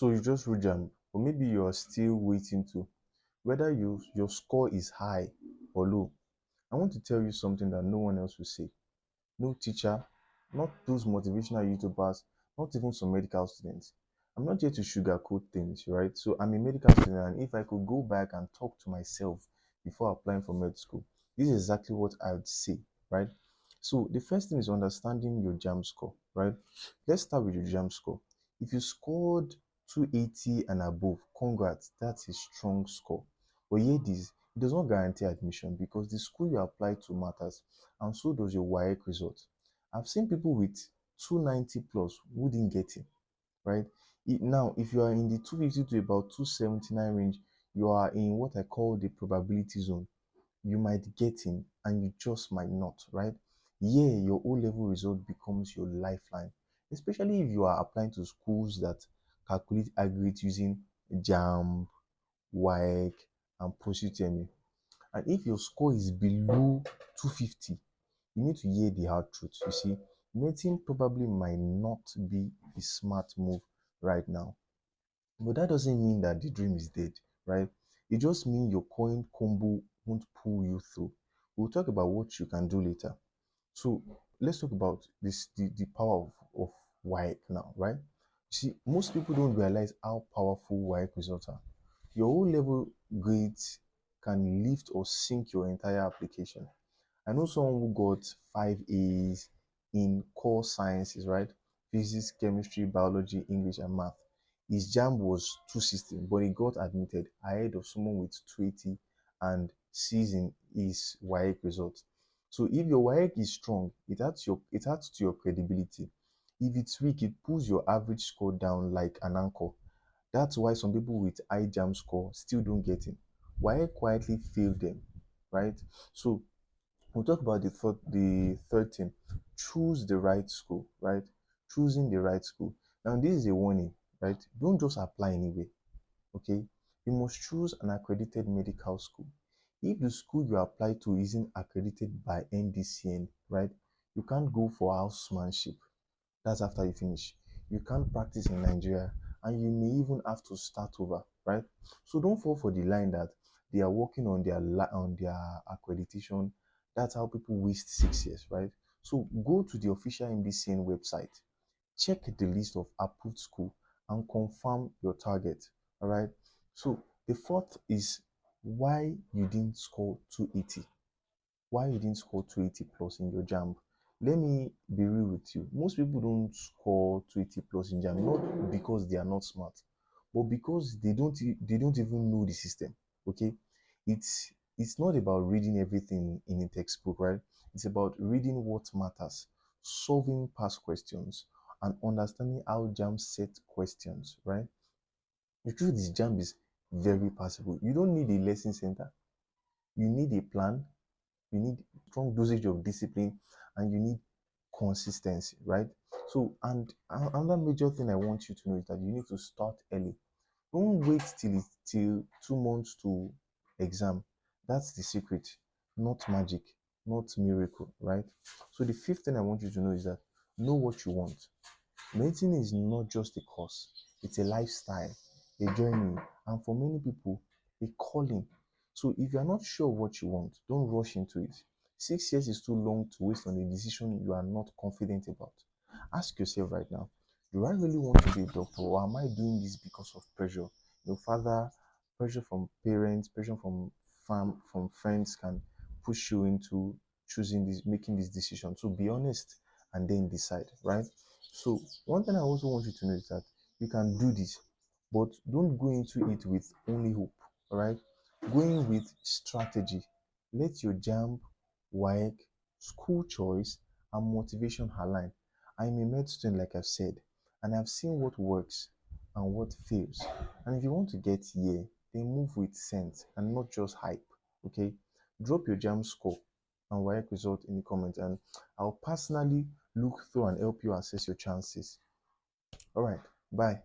So you just wrote JAMB, or maybe you are still waiting to, whether your score is high or low. I want to tell you something that no one else will say. No teacher, not those motivational YouTubers, not even some medical students. I'm not here to sugarcoat things, right? So I'm a medical student, and if I could go back and talk to myself before applying for med school, this is exactly what I would say, right? So the first thing is understanding your JAMB score, right? Let's start with your JAMB score. If you scored 280 and above, congrats, that's a strong score. But here this, it does not guarantee admission because the school you apply to matters, and so does your WAEC result. I've seen people with 290 plus who didn't get it, right? Now, if you are in the 250 to about 279 range, you are in what I call the probability zone. You might get in and you just might not, right? Yeah, your O level result becomes your lifeline, especially if you are applying to schools that calculate aggregate using JAMB, WAEC, and post-UTME. And if your score is below 250, you need to hear the hard truth. You see, medicine probably might not be a smart move right now. But that doesn't mean that the dream is dead, right? It just means your coin combo won't pull you through. We'll talk about what you can do later. So let's talk about the power of WAEC now, right? See, most people don't realize how powerful WAEC results are. Your O level grades can lift or sink your entire application. I know someone who got 5 A's in core sciences, right? Physics, chemistry, biology, English, and math. His JAMB was 260, but he got admitted ahead of someone with 280 and C's in his WAEC results. So if your WAEC is strong, it adds to your credibility. If it's weak, it pulls your average score down like an anchor. That's why some people with high JAMB score still don't get in. WAEC quietly failed them, right? So we'll talk about the third thing. Choose the right school, right? Choosing the right school. Now, this is a warning, right? Don't just apply anyway, okay? You must choose an accredited medical school. If the school you apply to isn't accredited by NDCN, right, you can't go for housemanship. That's after you finish. You can't practice in Nigeria, and you may even have to start over, right? So don't fall for the line that they are working on their accreditation. That's how people waste 6 years, right? So go to the official MDCN website, check the list of approved school, and confirm your target. All right. So the fourth is why you didn't score 280. Why you didn't score 280 plus in your JAMB. Let me be real with you. Most people don't score 280 plus in JAMB, not because they are not smart, but because they don't even know the system. Okay, it's not about reading everything in a textbook, right? It's about reading what matters, solving past questions, and understanding how JAMB set questions, right? The truth is, JAMB is very passable. You don't need a lesson center. You need a plan, you need strong dosage of discipline, and you need consistency, right? So, and another major thing I want you to know is that you need to start early. Don't wait till 2 months to exam. That's the secret, not magic, not miracle, right? So the fifth thing I want you to know is that know what you want. Medicine is not just a course, it's a lifestyle, a journey, and for many people, a calling. So if you're not sure what you want, don't rush into it. 6 years is too long to waste on a decision you are not confident about. Ask yourself right now, do I really want to be a doctor, or am I doing this because of pressure? Father, pressure from parents, pressure from friends can push you into choosing this, making this decision. So be honest and then decide, right? So one thing I also want you to know is that you can do this, but don't go into it with only hope. All right, going with strategy. Let your JAMB, WAEC, school choice, and motivation align. I'm a med student, like I've said, and I've seen what works and what fails. And if you want to get here, then move with sense and not just hype. Okay, drop your JAMB score and WAEC result in the comments, and I'll personally look through and help you assess your chances. All right, bye.